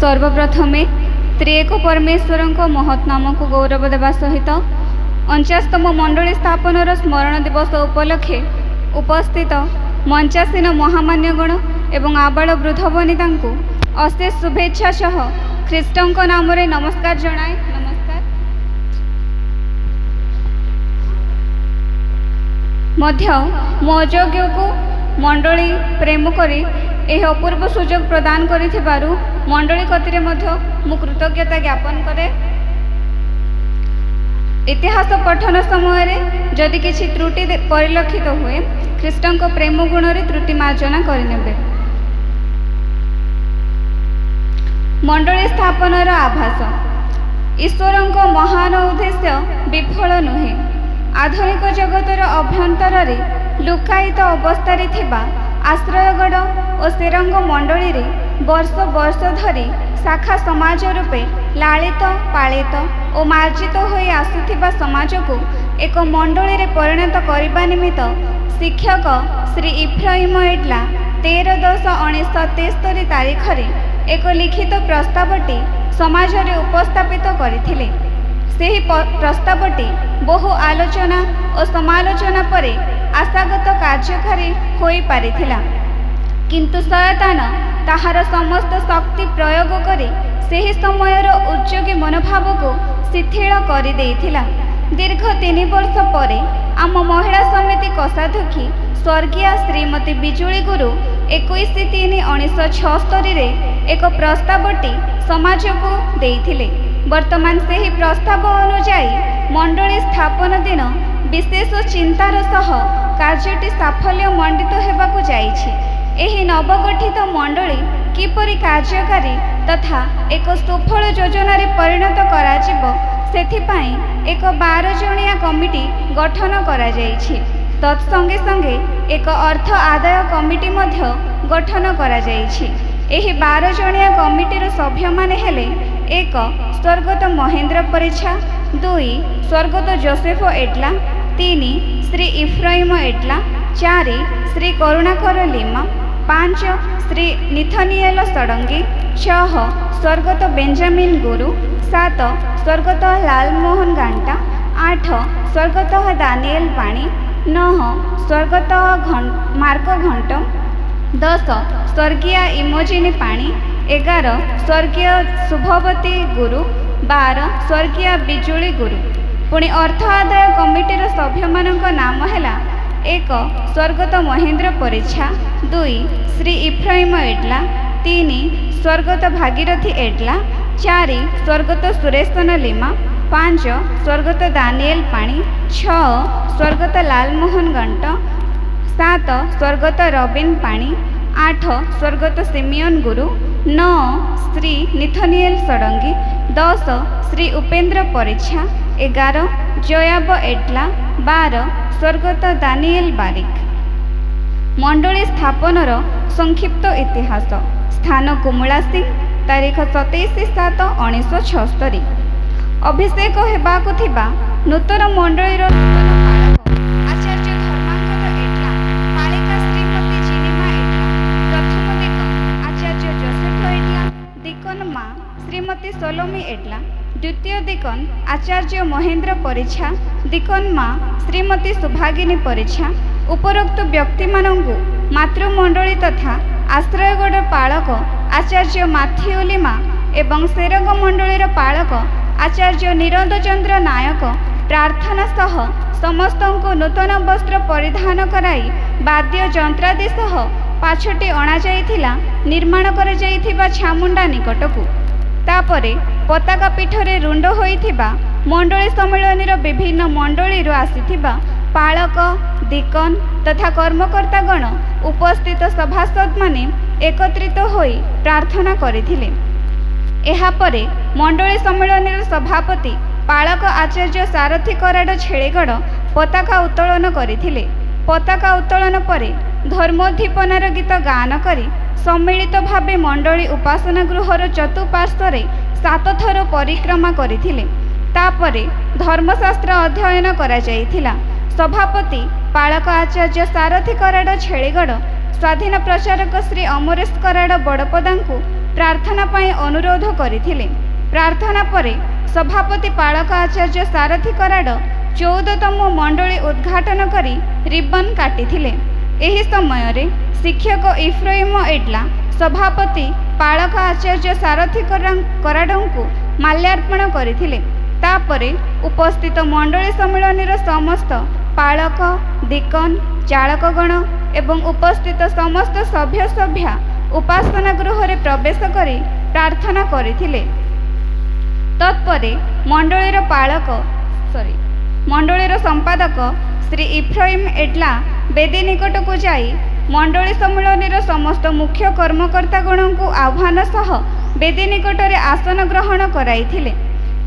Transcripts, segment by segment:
सर्वप्रथमे त्रिएक परमेश्वर महत् नाम को गौरव देवा सहित 49तम मंडली स्थापनर स्मरण दिवस उपलक्षे उपस्थित मंचासीन महामान्यगण एवं आबाल वृद्ध वनिता अशेष शुभेच्छा सह ख्रीष्टों नाम नमस्कार जनाए। नमस्कार मध्य मो अयोग्य को मंडली प्रेम करी यह अपूर्व सुजोग प्रदान करिथिबारु मंडली कतिरे मध्य मु कृतज्ञता ज्ञापन करे। इतिहास पठन समय जदि किछि त्रुटि परिलक्षित हुए ख्रीष्टों प्रेम गुण रे त्रुटि मार्जना करनेबे। मंडली स्थापनार आभास ईश्वरंक महान उद्देश्य विफल नुहे। आधुनिक जगतर अभ्यंतर रे लुकायित अवस्था थिबा आश्रयगढ़ और सेरंग मंडली रे वर्ष वर्ष धरी शाखा समाज रूपे लालित पालित और मार्जित होई आसुथिबा समाज को एक मंडली रे परिणत करबा निमित्त शिक्षक श्री इफ्राहिम एडला 13/10/1973 तारीख रे एक लिखित प्रस्तावटी समाज रे उपस्थापित करथिले। सेही प्रस्तावटी बहु आलोचना और समालोचना परे आशागत कार्यकारी होई पारिथिला, किंतु शयतान ताहार समस्त शक्ति प्रयोग करी सेही समयर उद्योगी मनोभाव को शिथिल कर देइथिला। दीर्घ 3 वर्ष परे आम महिला समिति कोषाध्यक्षी स्वर्गीय श्रीमती बिजुली गुरु 21/3/1976 रे एक प्रस्तावटी समाज को देइथिले। वर्तमान सेही प्रस्ताव अनुसार मंडली स्थापन दिन विशेष चिंतार सह कार्यटी साफल्य मंडित हेबाकु जाइछि। एही नवगठित मंडली किपरि कार्यकारी तथा एक सुफल योजना रे परिणत कराजिबो सेथिपाई एक 12 जणिया कमिटी गठन करा जाइछि। तत्संगे संगे एक अर्थ आदाय कमिटी मध्य गठन करा जाइछि। एही 12 जणिया कमिटीर सभ्य माने हेले 1 स्वर्गत Mahendra परिछा, 2 स्वर्गत Joseph एडला, 3 Shri इफ्राहिम एडला, 4 Shri Karunakar lima, 5 Shri निथनिएल Sadangi, 6 स्वर्गत Benjamin गुरु, 7 स्वर्गत लालमोहन गांटा, 8 स्वर्गत दानिएल पाणी, 9 स्वर्गत मार्क घंट, 10 स्वर्गीय इमोजिनी पाणी, 11 स्वर्गीय शुभवती गुरु, 12 स्वर्गीय बिजुली गुरु। पुणी अर्थ आदाय कमिटीर सभ्य मानक नाम हैला 1 स्वर्गत महेंद्र परिछा, 2 श्री इफ्राहिम एडला, 3 स्वर्गत भागीरथी एडला, 4 स्वर्गत सुरेशन लिमा, 5 स्वर्गत दानिएल पाणी, 6 स्वर्गत लालमोहन गंट, 7 स्वर्गत रबिन पाणी, 8 स्वर्गत सिमियन गुरु, 9 श्री निथनिएल सडंगी, 10 श्री उपेंद्र परिछा, 11 जयाब एडला, 12 स्वर्गत दानिएल बारिक। मंडली स्थापनर संक्षिप्त इतिहास। स्थान कुमुलासी, तारीख 27/7/1976। अभिषेक हेबाकु थिबा नूतन मंडलीर नूतन पालक आचार्य धर्मांगद एडला, पालिका श्रीमती जिनिमा एडला, प्रथम दिकन आचार्य जोसेफ एडला, दिकन मा श्रीमती सोलोमी एडला, द्वितीय दिकन आचार्य महेंद्र परिछा, दिकन मा श्रीमती सुभागिनी परिछा। उपरोक्त व्यक्ति मानंकु मातृमंडली तथा आश्रयगढ़ पालक आचार्य माथ्यू लिमा एवं सेरग मंडलीर पालक आचार्य निरंद चंद्र नायक प्रार्थना सह समस्त नूतन वस्त्र परिधान कराई वाद्य जंत्रादि सह पाछटी अणा जाइथिला निर्माण कर जाइथिबा छामुंडा निकटकू। तापरे पताका पीठरे रुंड होइथिबा मंडली सम्मेलनीर विभिन्न मंडलीरु आसिथिबा पालक दिकन तथा कर्मकर्तागण उपस्थित सभासद माने एकत्रित होई प्रार्थना करिथिले। एहा परे मंडली सम्मेलनीर सभापति पालक आचार्य सारथी कराड़ छेड़ीगढ़ पताका उत्तोलन करिथिले। पताका उत्तोलन परे धर्मोद्दीपनार गीत गान करी सम्मिलित भावे मंडली उपासना गृहर चतुपार्श्वरे 7 थर परिक्रमा करिथिले। तापरे धर्मशास्त्र अध्ययन करा जाइथिला। सभापति पालक आचार्य सारथी कराड़ छेड़ीगढ़ स्वाधीन प्रचारक श्री अमरेश कराड़ बड़पदा प्रार्थना पाई अनुरोध करथिले। प्रार्थना परे सभापति पाळक आचार्य सारथी कराड 14तम मंडली उद्घाटन करी रिबन काटिथिले। एही समय रे शिक्षक इफ्राइम एड्ला सभापति पाळक आचार्य सारथी कराडंकु माल्यार्पण करथिले। तापरे उपस्थित मंडली सम्मेलन समस्त पाळक दीकन चालकगण एवं उपस्थित समस्त सभ्य सभ्या उपासना गृह रे प्रवेश करी प्रार्थना करथिले। तत्परे मंडलीर संपादक श्री इफ्राइम एड्ला बेदी निकट को जाई मंडली सम्मेलन समस्त मुख्य कर्मकर्तागण को आह्वान सह बेदी निकट रे आसन ग्रहण कराइथिले।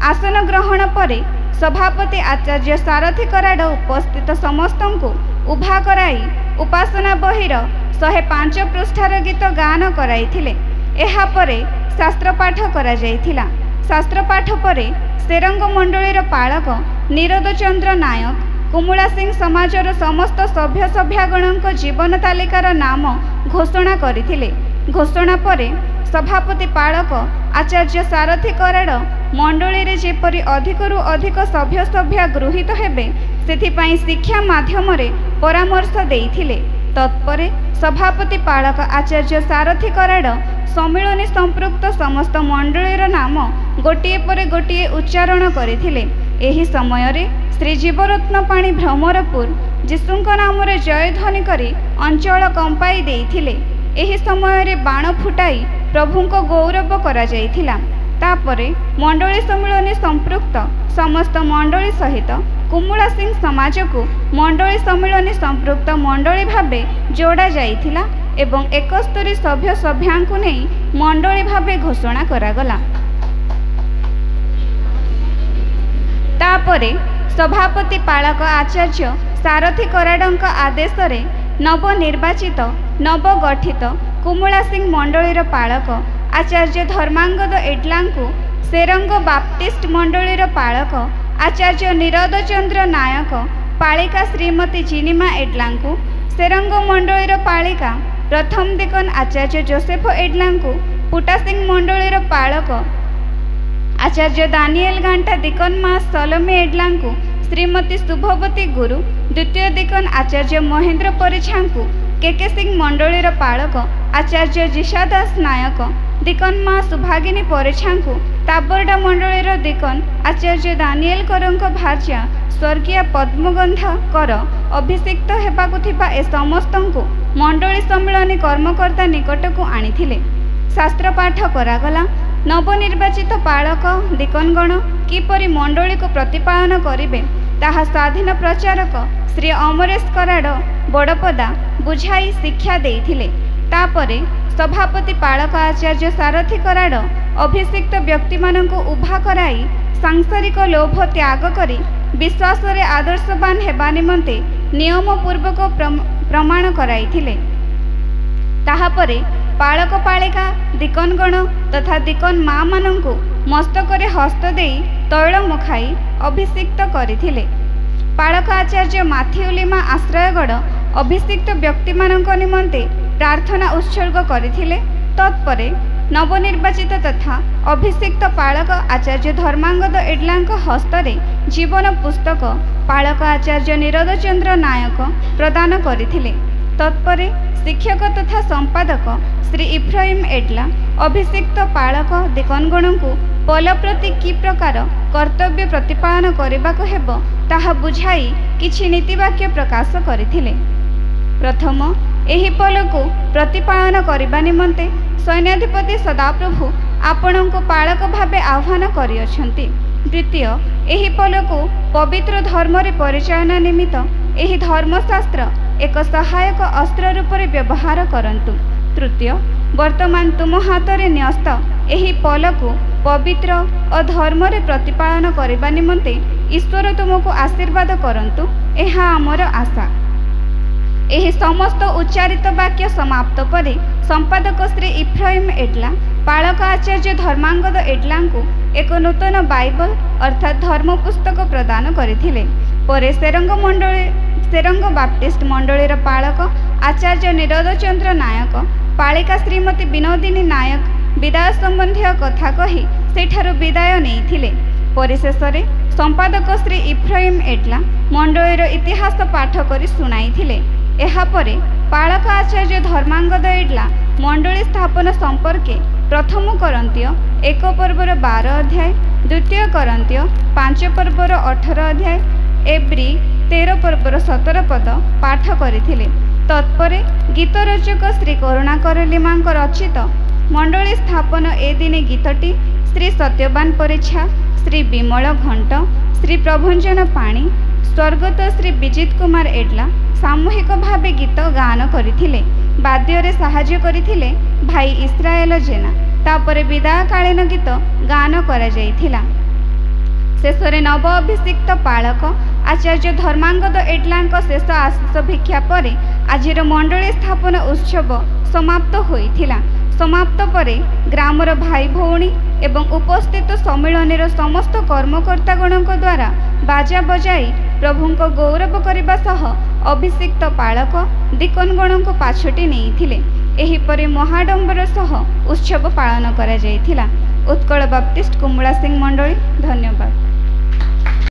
आसन ग्रहण परे सभापति आचार्य सारथी कराड उपस्थित समस्त को उभा कराई उपासना बहिर 105 पृष्ठार गीत गान कराइथिले। एहा परे शास्त्र पाठ करा जाइथिला। शास्त्र पाठ परे सेरंग मंडलीर पाळक निरोध चंद्र नायक कुमुला सिंह समाजर समस्त सभ्य सभ्यागणक जीवन तालिकार नाम घोषणा करथिले। घोषणा परे सभापति पाळक आचार्य सारथी कराड मंडली रे जेपरि अधिकरु अधिक सभ्य सभ्या गृहीत हेबे सेथिपाई शिक्षा माध्यम रे परामर्श देइथिले। तत्परे सभापति पाळक आचार्य सारथी कराड सम्मिलनी संपृक्त समस्त मंडलीर नाम गोटिए परे गोटिए उच्चारण करथिले। एही समय रे श्री जीवरत्न पाणी भ्रमरपुर जीशुंक नाम रे जयध्वनि करी अंचल कंपाई देइथिले। एही समय रे बाण फुटाई प्रभुंको गौरव करा जाइथिला। तापरे मंडली सम्मिलनी संपृक्त समस्त मंडली सहित कुमुला सिंह समाज को मंडली सम्मिलनी संपृक्त मंडली भावे जोड़ा जाइथिला एवं 71 सभ्य सभ्यांकु नै मंडली भावे घोषणा करागला। तापरे सभापति पाळक आचार्य सारथी कराडंक आदेश रे नवनिर्वाचित नवगठित कुमुला सिंह मंडलीर पाळक आचार्य धर्मांगद एड्लांकु सेरंग बाप्टिस्ट मंडलीर पाळक आचार्य निरोध चंद्र नायक पालिका श्रीमती चिनिमा एड्लांकु सेरंग मंडलीर पालिका प्रथम दिकन आचार्य जोसेफ एड्लांकु पुटा सिंह मंडलीर पाळक आचार्य दानिएल गांटा दिकन मा सलोमे एड्लांकु श्रीमती शुभवती गुरु द्वितीय दिकन आचार्य महेंद्र परिछांकु केके सिंह मंडलीर पाळक आचार्य जिशादास नायक दिकन मा सुभागिनी परिछांकु ताबरडा मंडलीर दिकन आचार्य दानिएल करंक भार्या स्वर्गीय पद्मगंधा कर अभिषिक्त हेबाकु थिबा ए समस्तंकु मंडली सम्मेलनी कर्मकर्ता निकटकु आनिथिले। शास्त्र पाठ करागला। नवनिर्वाचित पाळक दिकनगण किपरि मंडली को प्रतिपालन करिवे ताहा स्वाधीन प्रचारक श्री अमरेश कराड बड़पदा बुझाई शिक्षा देइथिले। तापरे सभापति पाळक आचार्य सारथी कराड अभिषिक्त व्यक्ति मानंकु उभा कराई सांसारिक लोभ त्याग करी विश्वास रे आदर्शवान हेबा निमंते नियम पूर्वक प्रमाण कराइथिले। ताहापरे पाळक पालिका दिकनगण तथा दिकन माँ मानंकु मस्तकरे हस्त देई तैल मुखाई अभिषिक्त करथिले। पाळक आचार्य माथिउलिमा आश्रयगढ़ अभिषिक्त व्यक्ति मानंक निमंते प्रार्थना उत्सर्ग करथिले। तत्परे नवनिर्वाचित तथा अभिषिक्त पाळक आचार्य धर्मांगद एड्लांक हस्तरे जीवन पुस्तक पाळक आचार्य निरोध चंद्र नायक प्रदान करथिले। तत्परे शिक्षक तथा संपादक श्री इफ्राइम एड्ला अभिषिक्त पाळक दिकनगणंकु पल प्रति कि प्रकार कर्तव्य प्रतिपालन करबाक हेबो ताहा बुझाई किछि नीतिवाक्य प्रकाश करथिले। प्रथम एही पल को प्रतिपालन करबा निमंते सैन्याधिपति सदाप्रभु आपणको पाळक भावे आह्वान करिअछन्ति। द्वितीय एही पल को पवित्र धर्म रे परिचालन निमित्त एही धर्मशास्त्र एक सहायक अस्त्र रूप में व्यवहार करंतु। तृतीय वर्तमान तुम हाथ रे न्यस्त एही पल को पवित्र और धर्म रे प्रतिपालन करबा निमंते ईश्वर तुमको आशीर्वाद करंतु एहा आमर आशा। एही समस्त उच्चारित वाक्य समाप्त परे संपादक श्री इफ्राइम एड्ला पाळक आचार्य धर्मांगद एड्लांकु एक नूतन बाइबल अर्थात धर्म पुस्तक प्रदान करथिले। परे सेरंग बाप्टिस्ट मंडलीर पाळक आचार्य निरोध चंद्र नायक पालिका श्रीमती विनोदिनी नायक विदाय संबंधी कथा कही सेठारु विदाय नहीं। परिशेषरे संपादक श्री इफ्राइम एडला मंडलीर इतिहास पाठ कर शुणाई। एहापरे पालक आचार्य धर्मांगद एडला मंडली स्थापन संपर्के प्रथम करंतिय 1 पर्वर 12 अध्याय, द्वितीय करंतिय 5 पर्वर 18 अध्याय, एब्री 13 पर्वर 17 पद पाठ करथिले। तत्परे गीत रचक श्री करुणाकर लिमा रचित मंडली स्थापन ए दिने गीतटी श्री सत्यवान परीक्षा, श्री विमल घंट, श्री प्रभंजन पाणी, स्वर्गत श्री विजित कुमार एडला सामूहिक भावे गीत गान करथिले। बाद्ୟରେ साहाय्य करथिले भाई इस्राएल जेना। तापरे विदायकालीन गीत गान करा जायथिला। शेषरे नव अभिषिक्त पालक आचार्य धर्मांगद एडलांक शेष आशीष भिक्षा परे आजिर मंडली स्थापन उत्सव समाप्त होइथिला। समाप्त परे ग्रामर भाई भौणी एवं उपस्थित सम्मिलनीर समस्त कर्मकर्तागणक द्वारा बाजा बजाई प्रभुंक गौरव करने सह अभिषिक्त पालक दिकनगणक पाछटी नहीं। एहीपरि महाडंबर सह उत्सव पालन करा जायथिला। उत्कल बाप्टिस्ट कुमला सिंह मंडली। धन्यवाद।